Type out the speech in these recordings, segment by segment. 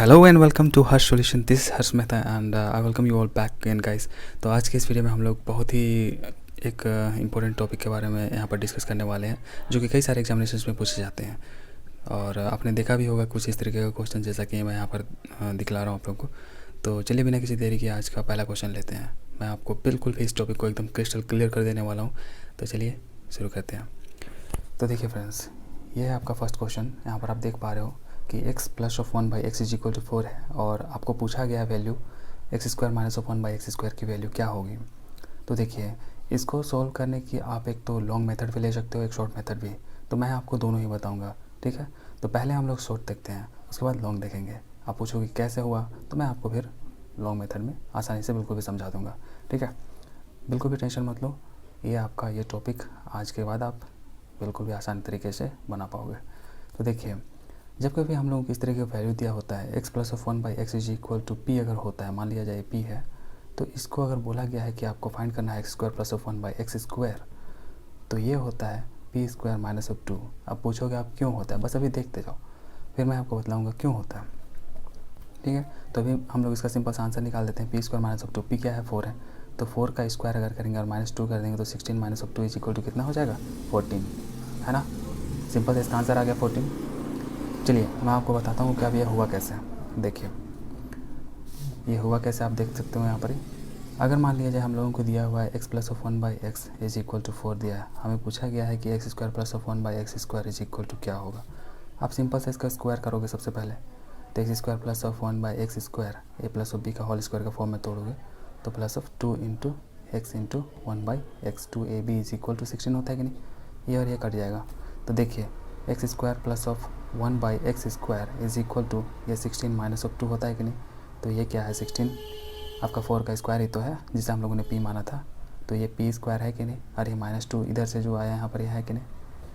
Hello and welcome to Harsh solution. This Harsh Mehta and I welcome you all back again guys. तो आज के इस video में हम लोग बहुत ही एक इम्पोर्टेंट टॉपिक के बारे में यहाँ पर डिस्कस करने वाले हैं, जो कि कई सारे एग्जामिनेशंस में पूछे जाते हैं और आपने देखा भी होगा कुछ इस तरीके का क्वेश्चन, जैसा कि मैं यहाँ पर दिखला रहा हूँ आप लोगों को। तो चलिए बिना किसी देरी के आज का पहला क्वेश्चन लेते हैं। मैं आपको बिल्कुल भी इस टॉपिक को एकदम क्रिस्टल क्लियर कर देने वाला हूँ। तो चलिए शुरू करते हैं। तो देखिए फ्रेंड्स, ये है आपका फर्स्ट क्वेश्चन। यहाँ पर आप देख पा रहे हो कि x plus of 1 by x is equal to 4 है और आपको पूछा गया value x square minus of 1 by x square की वैल्यू क्या होगी। तो देखिए, इसको सॉल्व करने की आप एक तो लॉन्ग मेथड भी ले सकते हो, एक शॉर्ट मेथड भी। तो मैं आपको दोनों ही बताऊंगा, ठीक है। तो पहले हम लोग शॉर्ट देखते हैं, उसके बाद लॉन्ग देखेंगे। आप पूछोगे कैसे हुआ, तो मैं आपको फिर लॉन्ग मेथड में आसानी से बिल्कुल भी समझा दूँगा, ठीक है। बिल्कुल भी टेंशन मत लो, ये आपका ये टॉपिक आज के बाद आप बिल्कुल भी आसान तरीके से बना पाओगे। तो देखिए, जब कभी हम लोगों को इस तरह का वैल्यू दिया होता है x plus of 1 by x is equal to p अगर होता है, मान लिया जाए पी है, तो इसको अगर बोला गया है कि आपको फाइंड करना है x square plus of 1 by x square, तो ये होता है पी स्क्वायर माइनस ऑफ 2। अब पूछोगे आप क्यों होता है, बस अभी देखते जाओ, फिर मैं आपको बतलाऊँगा क्यों होता है, ठीक है। तो अभी हम लोग इसका सिंपल सा आंसर निकाल देते हैं। P square minus of 2, P क्या है 4 है, तो 4 का स्क्वायर अगर करेंगे और माइनस 2 कर देंगे तो 16 minus of 2 is equal to कितना हो जाएगा 14, है ना। सिंपल से इसका आंसर आ गया 14। चलिए मैं आपको बताता हूँ कि अब ये हुआ कैसे। देखिए ये हुआ कैसे, आप देख सकते हो यहाँ पर ही। अगर मान लिया जाए हम लोगों को दिया हुआ है x plus of 1 by x is equal to 4 दिया है, हमें पूछा गया है कि x square plus of 1 by x square is equal to क्या होगा। आप सिंपल से इसका स्क्वायर करोगे सबसे पहले, तो x square plus of 1 by x square a plus of b का होल स्क्वायर का फॉर्म में तोड़ोगे तो plus of 2 into x into 1 by x 2ab is equal to 16 होता है कि नहीं, ये और ये कट जाएगा। तो देखिए x square plus of 1 by x square is equal to ये 16 माइनस ऑफ 2 होता है कि नहीं। तो ये क्या है 16 आपका 4 का स्क्वायर ही तो है जिसे हम लोगों ने p माना था, तो ये p स्क्वायर है कि नहीं, और ये -2 इधर से जो आया यहाँ पर यह है कि नहीं।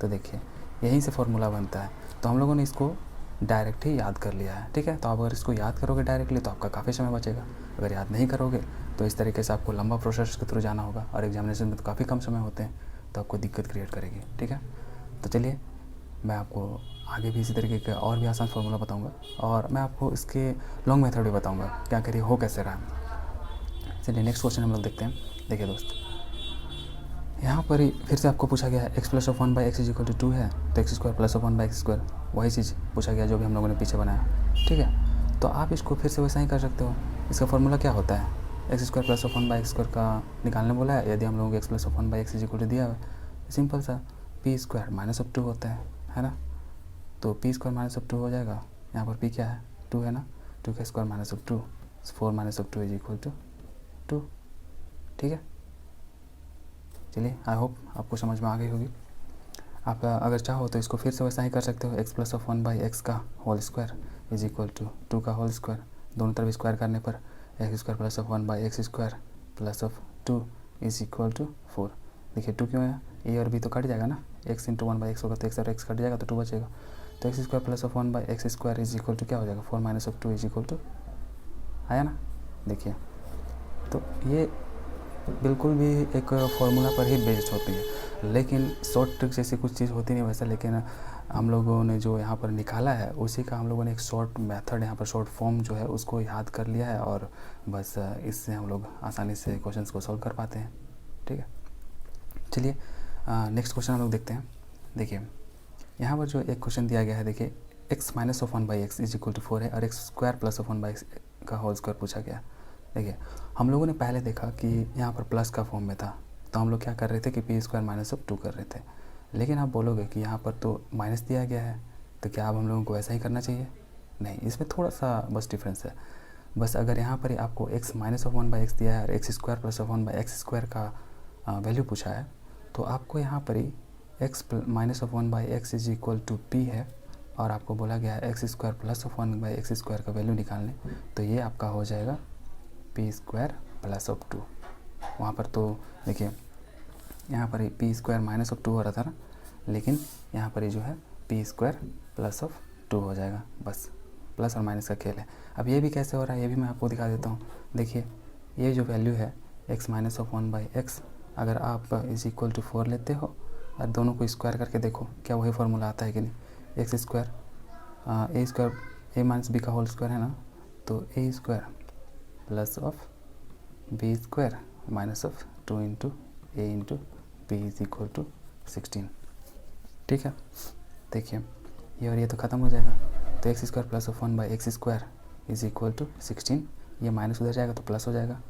तो देखिए यहीं से फॉर्मूला बनता है। तो हम लोगों ने इसको डायरेक्ट ही याद कर लिया है, ठीक है। तो आप अगर इसको याद करोगे डायरेक्टली तो आपका काफ़ी समय बचेगा। अगर याद नहीं करोगे तो इस तरीके से आपको लंबा प्रोसेस के थ्रू जाना होगा और एग्जामिनेशन में तो काफ़ी कम समय होते हैं, तो आपको दिक्कत क्रिएट करेगी, ठीक है। तो चलिए मैं आपको आगे भी इसी तरीके के और भी आसान फार्मूला बताऊंगा और मैं आपको इसके लॉन्ग मेथड भी बताऊंगा क्या करिए हो कैसे रहा है। चलिए नेक्स्ट क्वेश्चन हम लोग देखते हैं। देखिए दोस्त, यहाँ पर ही फिर से आपको पूछा गया है x plus of 1 by x is equal to 2 है, तो x square plus of 1 by x square वही चीज़ पूछा गया जो भी हम लोगों ने पीछे बनाया, ठीक है। तो आप इसको फिर से वैसा ही कर सकते हो। इसका फॉर्मूला क्या होता है, x square plus of 1 by x square का निकालने बोला है। यदि हम लोगों को x plus of 1 by x is equal to दिया है, सिंपल सा पी स्क्वायर माइनस ऑफ 2 होता है ना। तो पी स्क्वायर माइनस ऑफ 2 हो जाएगा, यहाँ पर पी क्या है 2 है ना, 2 का square minus of 2, 4 minus of 2 is equal to 2, ठीक है। चलिए आई होप आपको समझ में आ गई होगी। आप अगर चाहो तो इसको फिर से वैसा ही कर सकते हो, X plus of 1 by x का whole square is equal to 2 का होल स्क्वायर, दोनों तरफ स्क्वायर करने पर X square plus of 1 by x square plus of 2 is equal to 4। देखिए 2 क्यों है, ए और बी तो कट जाएगा ना, एक्स इंटू 1 बाई एक्स होगा तो एक्स और एक्स कट जाएगा तो 2 बचेगा। तो x square plus of 1 by x square is equal to क्या हो जाएगा 4 minus of 2 is equal to, आया ना। देखिए तो ये बिल्कुल भी एक फार्मूला पर ही बेस्ड होती है, लेकिन शॉर्ट ट्रिक जैसी कुछ चीज़ होती नहीं वैसे, लेकिन हम लोगों ने जो यहाँ पर निकाला है उसी का हम लोगों ने एक शॉर्ट मेथड यहाँ पर शॉर्ट फॉर्म जो है उसको याद कर लिया है और बस इससे हम लोग आसानी से क्वेश्चंस को सॉल्व कर पाते हैं, ठीक है। चलिए नेक्स्ट क्वेश्चन हम लोग देखते हैं। देखिए यहाँ पर जो एक क्वेश्चन दिया गया है, देखिए x minus of 1 by x is equal to 4 है और x square plus of 1 by x का होल स्क्वायर पूछा गया। देखिए हम लोगों ने पहले देखा कि यहाँ पर प्लस का फॉर्म में था, तो हम लोग क्या कर रहे थे कि पी स्क्वायर माइनस ऑफ 2 कर रहे थे। लेकिन आप बोलोगे कि यहाँ पर तो माइनस दिया गया है, तो क्या अब हम लोगों को ऐसा ही करना चाहिए, नहीं, इसमें थोड़ा सा बस डिफरेंस है। बस अगर यहाँ पर ही आपको X minus of 1 by x दिया है और x square plus of 1 by x square का वैल्यू पूछा है, तो आपको यहाँ पर ही X minus of 1 by x is equal to P है और आपको बोला गया है x square plus of 1 by x square का वैल्यू निकालने, तो ये आपका हो जाएगा पी स्क्वायर प्लस ऑफ 2। वहाँ पर तो देखिए यहाँ पर ही पी स्क्वायर माइनस ऑफ 2 हो रहा था ना, लेकिन यहाँ पर ही जो है पी स्क्वायर प्लस ऑफ 2 हो जाएगा, बस प्लस और माइनस का खेल है। अब ये भी कैसे हो रहा है ये भी मैं आपको दिखा देता हूँ। देखिए ये जो वैल्यू है x minus of 1 by x, अगर आप इज इक्वल टू 4 लेते हो और दोनों को स्क्वायर करके देखो क्या वही फार्मूला आता है कि नहीं। X square A square A minus B का होल स्क्वायर है ना, तो A square plus of B square minus of 2 into A into B is equal to 16। ठीक है, देखिए ये और ये तो ख़त्म हो जाएगा, तो x square plus of 1 by x square is equal to 16। ये माइनस उधर जाएगा तो प्लस हो जाएगा,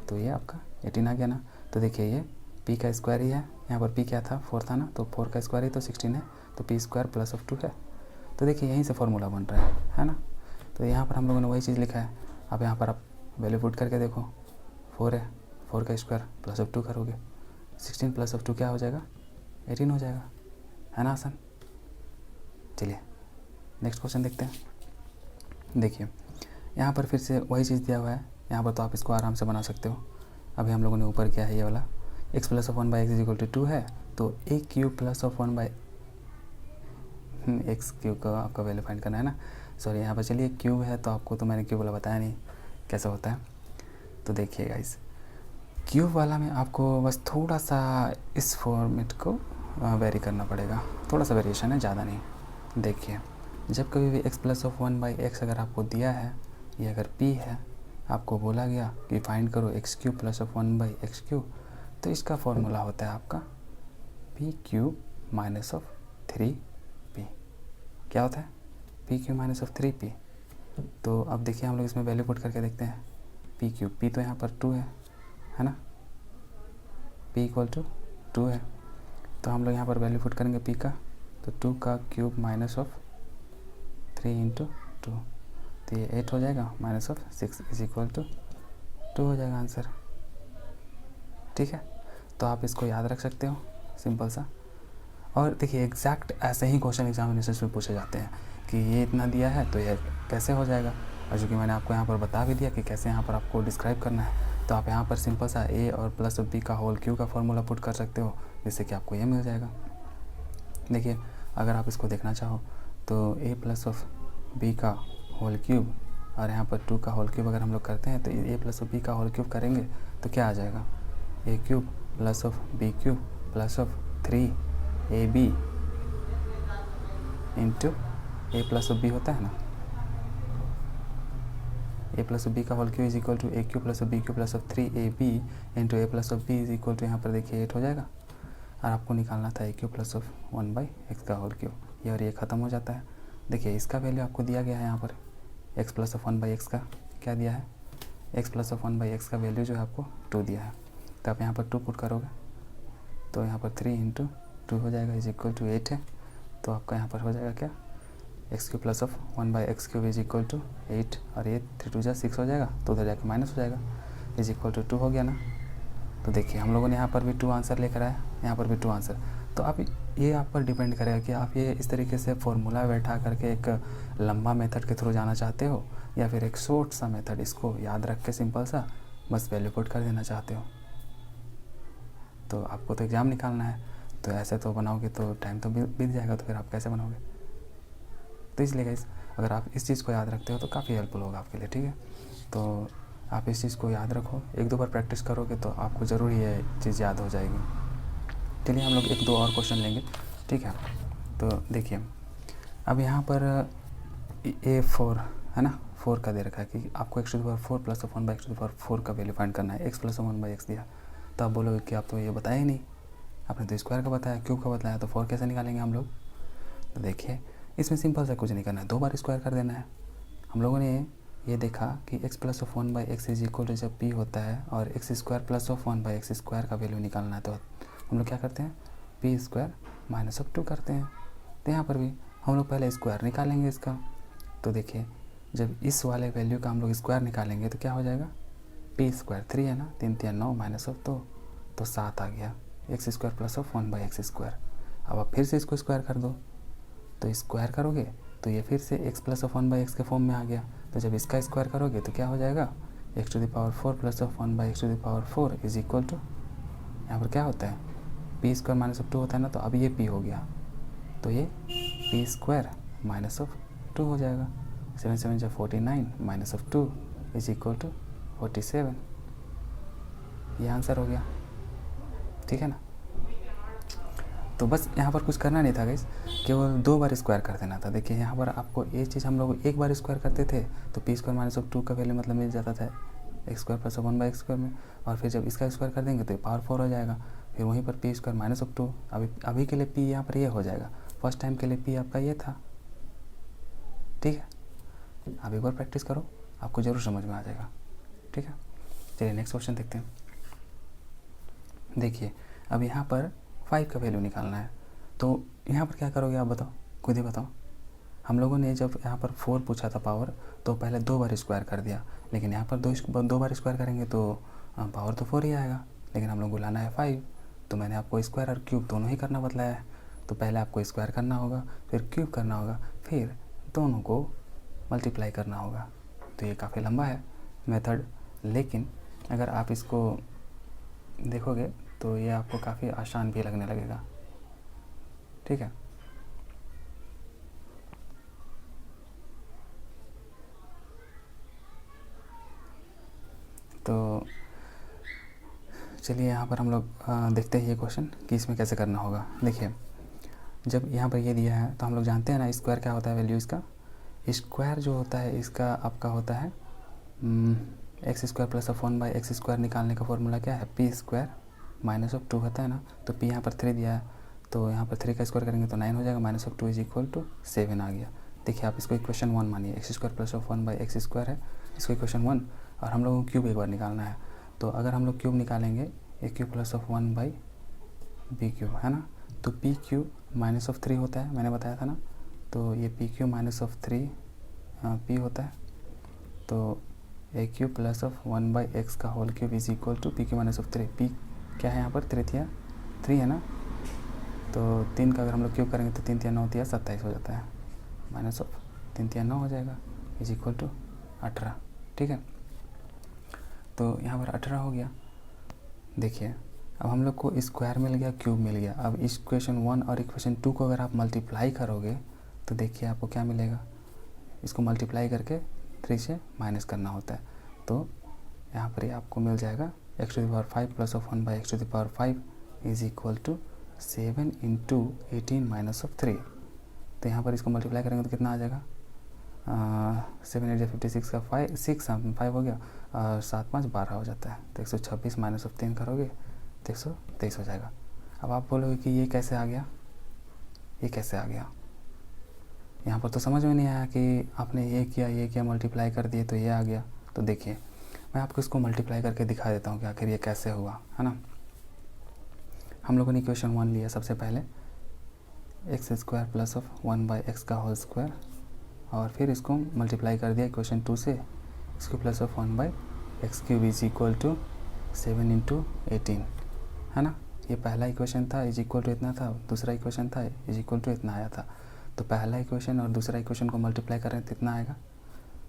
तो ये आपका 18 आ गया ना। तो देखिए ये p का स्क्वायर ही है, यहाँ पर p क्या था 4 था ना, तो 4 का स्क्वायर ही तो 16 है, तो p स्क्वायर प्लस ऑफ 2 है। तो देखिए यहीं से फॉर्मूला बन रहा है ना। तो यहाँ पर हम लोगों ने वही चीज़ लिखा है। अब यहाँ पर आप वैल्यू पुट करके देखो, 4 है, 4 का स्क्वायर प्लस ऑफ 2 करोगे, 16 प्लस ऑफ 2 क्या हो जाएगा, 18 हो जाएगा, है ना आसान। चलिए नेक्स्ट क्वेश्चन देखते हैं। देखिए यहाँ पर फिर से वही चीज़ दिया हुआ है, यहाँ पर तो आप इसको आराम से बना सकते हो। अभी हम लोगों ने ऊपर किया है ये वाला, x plus of 1 by x is equal to 2 है, तो a cube plus of 1 by x cube का आपका वैल्यू फाइंड करना है ना। सॉरी यहाँ पर चलिए क्यूब है, तो आपको तो मैंने क्यूब वाला बताया नहीं कैसा होता है। तो देखिए गाइस, क्यूब वाला में आपको बस थोड़ा सा इस फॉर्मेट को वेरी करना पड़ेगा, थोड़ा सा वेरिएशन है, ज़्यादा नहीं। देखिए जब कभी भी x plus of 1 by x अगर आपको दिया है, ये अगर p है, आपको बोला गया कि फाइंड करो x cube plus of 1 by x cube, तो इसका फॉर्मूला होता है आपका p cube minus of 3p। क्या होता है, p cube minus of 3p। तो अब देखिए हम लोग इसमें वैल्यू पुट करके देखते हैं, p क्यूब, p तो यहाँ पर 2 है ना, p इक्वल टू 2 है, तो हम लोग यहाँ पर वैल्यू पुट करेंगे p का, तो 2 का क्यूब माइनस ऑफ 3 इंटू 2, तो ये 8 हो जाएगा, minus of 6 is equal to 2 हो जाएगा आंसर। ठीक है, तो आप इसको याद रख सकते हो, सिंपल सा। और देखिए एग्जैक्ट ऐसे ही क्वेश्चन एग्जामिनेशन में पूछे जाते हैं कि ये इतना दिया है तो ये कैसे हो जाएगा, और चूँकि मैंने आपको यहाँ पर बता भी दिया कि कैसे यहाँ पर आपको डिस्क्राइब करना है, तो आप यहाँ पर सिंपल सा a और प्लस ऑफ b का होल क्यूब का फॉर्मूला पुट कर सकते हो, जिससे कि आपको ये मिल जाएगा। देखिए अगर आप इसको देखना चाहो तो a प्लस ऑफ b का होल क्यूब और यहाँ पर 2 का होल क्यूब अगर हम लोग करते हैं, तो a प्लस ऑफ b का होल क्यूब करेंगे तो क्या आ जाएगा, a cube plus of b cube plus of 3ab into a plus of b होता है ना, a प्लस ऑफ b का whole cube is equal to a cube plus of b cube plus of 3ab into a plus of b is equal to यहाँ पर देखिए 8 हो जाएगा, और आपको निकालना था a cube plus of 1 by x का होल क्यूब, ये और ये ख़त्म हो जाता है। देखिए इसका वैल्यू आपको दिया गया है यहाँ पर, x plus of 1 by x का क्या दिया है, x plus of 1 by x का वैल्यू जो है आपको 2 दिया है, तो आप यहाँ पर 2 पुट करोगे तो यहाँ पर 3 इंटू 2 हो जाएगा इज इक्वल टू 8 है, तो आपका यहाँ पर हो जाएगा क्या, x cube plus of 1 by x cube is equal to 8, और ये 3 2 6 हो जाएगा, तो उधर जाके माइनस हो जाएगा, इज इक्वल टू 2 हो गया ना। तो देखिए हम लोगों ने यहाँ पर भी 2 आंसर लेकर आया, यहाँ पर भी 2 आंसर। तो आप ये आप पर डिपेंड करेगा कि आप ये इस तरीके से फॉर्मूला बैठा करके एक लंबा मेथड के थ्रू जाना चाहते हो, या फिर एक शॉर्ट सा मेथड इसको याद रख के सिंपल सा बस वैल्यू पुट कर देना चाहते हो। तो आपको तो एग्ज़ाम निकालना है, तो ऐसे तो बनाओगे तो टाइम तो बीत जाएगा, तो फिर आप कैसे बनाओगे। तो इसलिए गाइस अगर आप इस चीज़ को याद रखते हो तो काफ़ी हेल्पफुल होगा आपके लिए। ठीक है, तो आप इस चीज़ को याद रखो, 1-2 बार प्रैक्टिस करोगे तो आपको ज़रूर ये चीज़ याद हो जाएगी। चलिए हम लोग 1-2 और क्वेश्चन लेंगे। ठीक है, तो देखिए अब यहाँ पर A4 है ना, 4 का दे रखा है कि आपको x to the power 4 plus of 1 by x to the power 4 का वैल्यू फाइंड करना है, x plus of 1 by x दिया, तो आप बोलोगे कि आप तो ये बताया ही नहीं, आपने तो स्क्वायर का बताया, क्यूब का बताया, तो 4 कैसे निकालेंगे हम लोग। तो देखिए इसमें सिंपल सा कुछ नहीं करना है, 2 बार स्क्वायर कर देना है। हम लोगों ने ये देखा कि x plus of 1 by x is equal to जब p होता है और x square plus of 1 by x square का वैल्यू निकालना है, तो हम लोग क्या करते हैं, p स्क्वायर माइनस ऑफ 2 करते हैं। तो यहाँ पर भी हम लोग पहले स्क्वायर निकालेंगे इसका। तो देखिए जब इस वाले वैल्यू का हम लोग स्क्वायर निकालेंगे तो क्या हो जाएगा, p स्क्वायर 3 है ना, 3 3 9 माइनस ऑफ 2 तो 7 आ गया, x square plus of 1 by x square. अब आप फिर से इसको स्क्वायर कर दो, तो स्क्वायर करोगे तो ये फिर से x plus of 1 by x के फॉर्म में आ गया। तो जब इसका स्क्वायर करोगे तो क्या हो जाएगा, x to the power 4 plus of 1 by x to the power 4 is equal to, यहाँ पर क्या होता है, p स्क्वायर माइनस ऑफ 2 होता है ना, तो अब ये p हो गया, तो ये p स्क्वायर माइनस ऑफ 2 हो जाएगा। 7 7 जब 49 minus of 2 is equal to 47, ये आंसर हो गया। ठीक है ना। तो बस यहाँ पर कुछ करना नहीं था गाइस, केवल 2 बार स्क्वायर कर देना था। देखिए यहाँ पर आपको ये चीज़ हम लोग एक बार स्क्वायर करते थे तो पी स्क्वायर माइनस ऑफ 2 का वैल्यू मतलब मिल जाता था एक्स स्क्वायर प्लस 1/x² में, और फिर जब इसका स्क्वायर कर देंगे तो पावर 4 हो जाएगा। फिर वहीं पर पी स्क्वायर माइनस ऑफ 2, अभी के लिए पी यहाँ पर ये हो जाएगा, फर्स्ट टाइम के लिए पी आपका ये था। ठीक है, आप एक बार प्रैक्टिस करो, आपको ज़रूर समझ में आ जाएगा। ठीक है, चलिए नेक्स्ट क्वेश्चन देखते हैं। देखिए अब यहाँ पर 5 का वैल्यू निकालना है, तो यहाँ पर क्या करोगे आप बताओ, खुद ही बताओ। हम लोगों ने जब यहाँ पर 4 पूछा था पावर, तो पहले 2 बार स्क्वायर कर दिया, लेकिन यहाँ पर दो बार स्क्वायर करेंगे तो पावर तो 4 ही आएगा, लेकिन हम लोग को लाना है 5। तो मैंने आपको स्क्वायर और क्यूब दोनों ही करना बतलाया है। तो पहले आपको स्क्वायर करना होगा, फिर क्यूब करना होगा, फिर दोनों को मल्टीप्लाई करना होगा। तो ये काफ़ी लंबा है मेथड, लेकिन अगर आप इसको देखोगे तो ये आपको काफ़ी आसान भी लगने लगेगा। ठीक है, तो चलिए यहाँ पर हम लोग देखते हैं ये क्वेश्चन कि इसमें कैसे करना होगा। देखिए जब यहाँ पर ये दिया है तो हम लोग जानते हैं ना स्क्वायर क्या होता है, वैल्यू इसका स्क्वायर जो होता है इसका आपका होता है x square plus of 1/x² निकालने का फॉर्मूला क्या है, पी स्क्वायर माइनस ऑफ 2 होता है ना। तो पी यहाँ पर 3 दिया है, तो यहाँ पर 3 का स्क्वायर करेंगे तो 9 हो जाएगा, minus of 2 is equal to 7 आ गया। देखिए आप इसको इक्वेशन 1 मानिए, x square plus of 1/x² है, इसको इक्वेशन 1, और हम लोगों को क्यूब एक बार निकालना है। तो अगर हम लोग क्यूब निकालेंगे ए क्यूब प्लस ऑफ 1/b³ है ना, तो पी क्यूब माइनस ऑफ 3 होता है, मैंने बताया था ना। तो ये p cube minus of 3 p होता है, तो a cube plus of 1/x का whole cube is equal to p cube minus of 3। P क्या है यहाँ पर, 3 है ना, तो 3 का अगर हम लोग क्यूब करेंगे तो 3 3 9 3 27 हो जाता है, माइनस ऑफ 3 3 9 हो जाएगा इज इक्वल टू 18। ठीक है, तो यहाँ पर 18 हो गया। देखिए अब हम लोग को स्क्वायर मिल गया, क्यूब मिल गया। अब इक्वेशन 1 और इक्वेशन 2 को अगर आप मल्टीप्लाई करोगे तो देखिए आपको क्या मिलेगा, इसको मल्टीप्लाई करके 3 से माइनस करना होता है। तो यहाँ पर ही आपको मिल जाएगा x⁵ plus of 1/x⁵ is equal to 7 into 18 minus of 3। तो यहाँ पर इसको मल्टीप्लाई करेंगे तो कितना आ जाएगा, 7 8 56 का 5 हो गया, और 7 5 12 हो जाता है। तो 126 माइनस ऑफ 3 करोगे तो 123 हो जाएगा। अब आप बोलोगे कि ये कैसे आ गया, ये कैसे आ गया, यहाँ पर तो समझ में नहीं आया कि आपने ये किया मल्टीप्लाई कर दिए तो ये आ गया। तो देखिए मैं आपको इसको मल्टीप्लाई करके दिखा देता हूँ कि आखिर ये कैसे हुआ, है ना। हम लोगों ने इक्वेशन 1 लिया सबसे पहले, x square plus of 1/x का होल स्क्वायर, और फिर इसको मल्टीप्लाई कर दिया इक्वेशन 2 से, x cube plus of 1/x³ is equal to 7 into 18, है ना। ये पहला इक्वेशन था, इज इक्वल टू इतना था, दूसरा इक्वेशन था, इज इक्वल टू इतना आया था। तो पहला इक्वेशन और दूसरा इक्वेशन को मल्टीप्लाई करें तो इतना आएगा।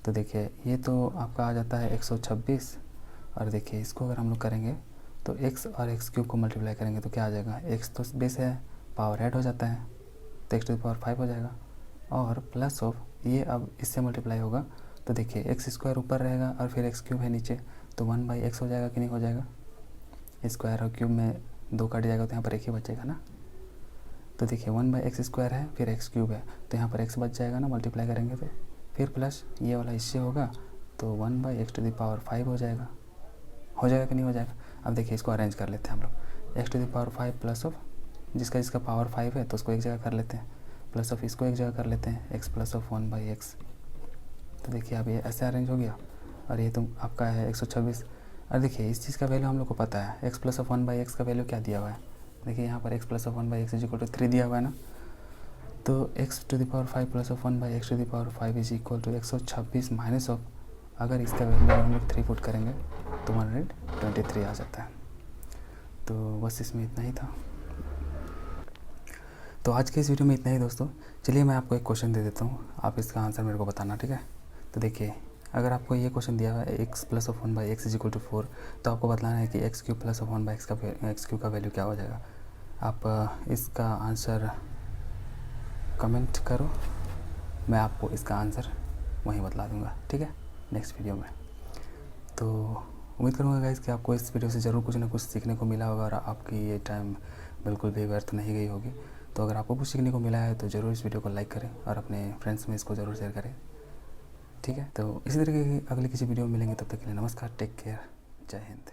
तो देखिए ये तो आपका आ जाता है 126, और देखिए इसको अगर हम लोग करेंगे तो x और x³ को मल्टीप्लाई करेंगे तो क्या आ जाएगा, x तो बेस है, पावर ऐड हो जाता है तो x⁵ हो जाएगा, और प्लस ऑफ ये अब इससे मल्टीप्लाई होगा तो देखिए x² ऊपर रहेगा और फिर x³ है नीचे, तो 1/x हो जाएगा कि नहीं हो जाएगा। स्क्वायर और क्यूब में 2 कट जाएगा तो यहाँ पर 1 ही बचेगा ना। तो देखिए 1/x² है, फिर x³ है, तो यहाँ पर x बच जाएगा ना मल्टीप्लाई करेंगे तो, फिर प्लस ये वाला इससे होगा तो 1/x⁵ हो जाएगा कि नहीं हो जाएगा। अब देखिए इसको अरेंज कर लेते हैं हम लोग, x⁵ प्लस ऑफ जिसका पावर 5 है तो उसको एक जगह कर लेते हैं, प्लस ऑफ इसको एक जगह कर लेते हैं, x प्लस ऑफ 1/x। तो देखिए अब ये ऐसे अरेंज हो गया, और ये तो आपका है 126। और देखिए इस चीज़ का वैल्यू हम लोग को पता है, x प्लस ऑफ 1/x का वैल्यू क्या दिया हुआ है, देखिए यहाँ पर x plus of 1/x is equal to 3 दिया हुआ है ना। तो x⁵ plus of 1/x⁵ is equal to 126 minus of, अगर इसका वैल्यू हम लोग 3 पुट करेंगे तो 123 आ जाता है। तो बस इसमें इतना ही था। तो आज के इस वीडियो में इतना ही दोस्तों। चलिए मैं आपको एक क्वेश्चन दे देता हूँ, आप इसका आंसर मेरे को बताना, ठीक है। तो देखिए अगर आपको ये क्वेश्चन दिया हुआ है x plus of 1/x is equal to 4, तो आपको बताना है कि x³ प्लस ऑफ 1/x³ का वैल्यू क्या हो जाएगा। आप इसका आंसर कमेंट करो, मैं आपको इसका आंसर वहीं बतला दूंगा, ठीक है, नेक्स्ट वीडियो में। तो उम्मीद करूँगा गाइस कि आपको इस वीडियो से ज़रूर कुछ ना कुछ सीखने को मिला होगा और आपकी ये टाइम बिल्कुल भी व्यर्थ नहीं गई होगी। तो अगर आपको कुछ सीखने को मिला है तो ज़रूर इस वीडियो को लाइक करें और अपने फ्रेंड्स में इसको ज़रूर शेयर करें। ठीक है, तो इसी तरीके की अगले किसी वीडियो में मिलेंगे, तब तक के लिए नमस्कार, टेक केयर, जय हिंद।